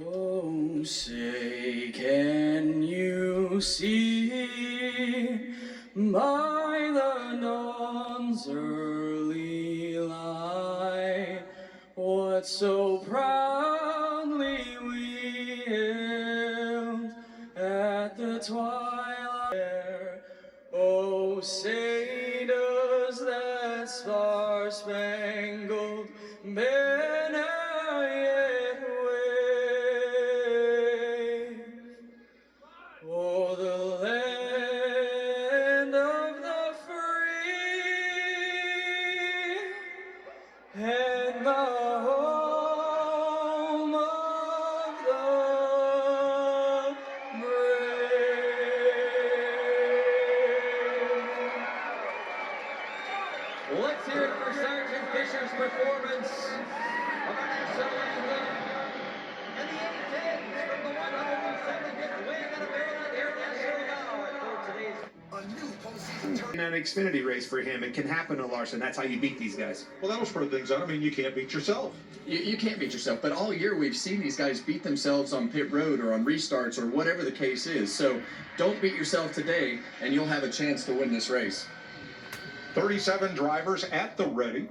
Oh, say, can you see by the dawn's early light what so proudly we hailed at the twilight air? Oh, say, does that star-spangled banner yet wave o'er the land of the free and the home of the brave? Let's hear it for Sergeant Fisher's performance of our national anthem. And the 810s from the 175th Wing of the Maryland Air National Guard for today's new postseason tournament. An Xfinity race for him. It can happen to Larson. That's how you beat these guys. Well, that'll spread things out. I mean, you can't beat yourself. You can't beat yourself, but all year we've seen these guys beat themselves on pit road or on restarts or whatever the case is. So don't beat yourself today, and you'll have a chance to win this race. 37 drivers at the ready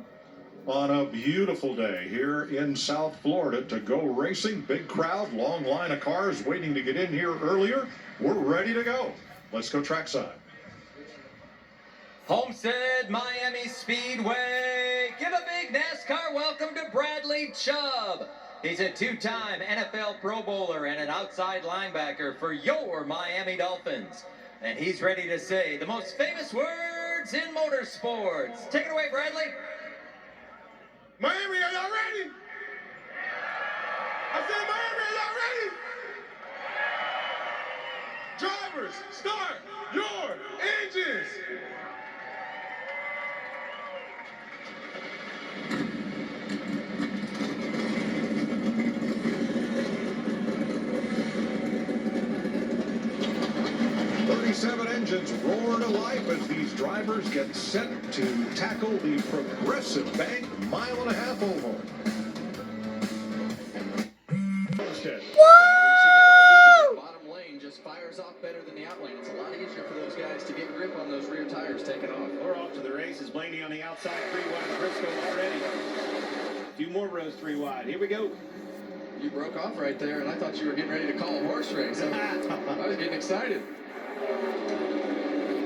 on a beautiful day here in South Florida to go racing. Big crowd, long line of cars waiting to get in here earlier. We're ready to go. Let's go trackside. Homestead, Miami Speedway. Give a big NASCAR welcome to Bradley Chubb. He's a two-time NFL Pro Bowler and an outside linebacker for your Miami Dolphins. And he's ready to say the most famous words in motorsports. Take it away, Bradley. Miami, are y'all ready? I said, Miami, are y'all ready? Drivers, start your engines. Seven engines roar to life as these drivers get set to tackle the progressive bank mile-and-a-half oval. Homestead. The bottom lane just fires off better than the out lane. It's a lot easier for those guys to get grip on those rear tires taking off. We're off to the races. Blaney on the outside, 3 wide. Briscoe already. A few more rows 3 wide. Here we go. You broke off right there, and I thought you were getting ready to call a horse race. I was getting excited.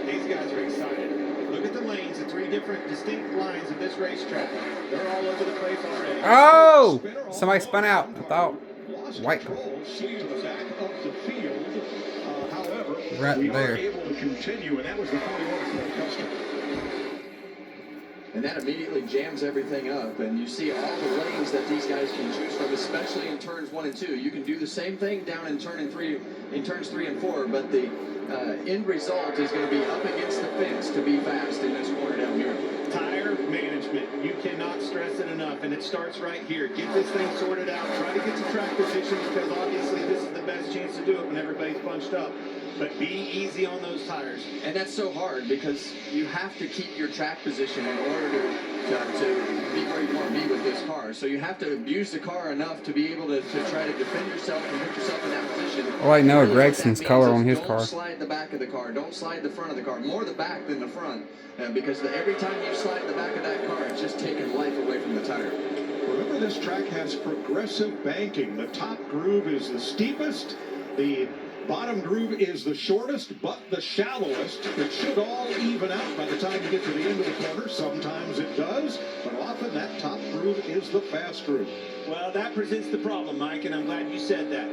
These guys are excited. Look at the lanes, the 3 different distinct lines of this racetrack. They're all over the place already. Oh! Somebody spun out. I thought white. Right there. Able to continue, and that was the 41 custom. And that immediately jams everything up, and you see all the lanes that these guys can choose from, especially in turns 1 and 2. You can do the same thing down in turns 3 and 4, but the end result is going to be up against the fence to be fast in this corner down here. Tire management, you cannot stress it enough, and it starts right here. Get this thing sorted out. Try to get to track position, because obviously this is the best chance to do it when everybody's bunched up. But be easy on those tires. And that's so hard because you have to keep your track position in order to be where you want to be with this car. So you have to abuse the car enough to be able to try to defend yourself and put yourself in that position. Oh, I know Gregson's color on his car. Don't slide the back of the car. Don't slide the front of the car. More the back than the front. Because every time you slide the back of that car, it's just taking life away from the tire. Remember, this track has progressive banking. The top groove is the steepest. The bottom groove is the shortest, but the shallowest. It should all even out by the time you get to the end of the corner. Sometimes it does, but often that top groove is the fast groove. Well, that presents the problem, Mike, and I'm glad you said that.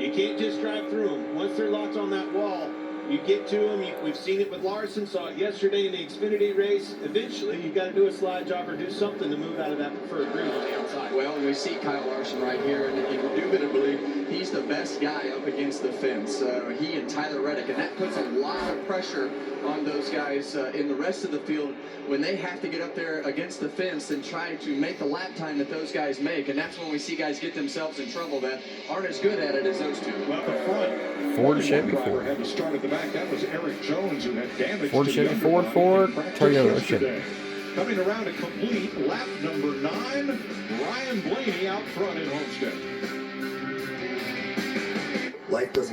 You can't just drive through them. Once they're locked on that wall, you get to them. We've seen it with Larson, saw it yesterday in the Xfinity race. Eventually, you've got to do a slide job or do something to move out of that preferred groove on the outside. Well, we see Kyle Larson right here, and indubitably, he's the best guy up against the fence. He and Tyler Reddick, and that puts a lot of pressure on those guys in the rest of the field when they have to get up there against the fence and try to make the lap time that those guys make. And that's when we see guys get themselves in trouble that aren't as good at it as those two. Well, the front. Ford, Chevy, Ford. Had to start at the back. That was Eric Jones who had damage. Ford, to Chevy, the Ford, Toyota, Chevy. Coming around to complete lap number 9, Ryan Blaney out front in Homestead. life doesn't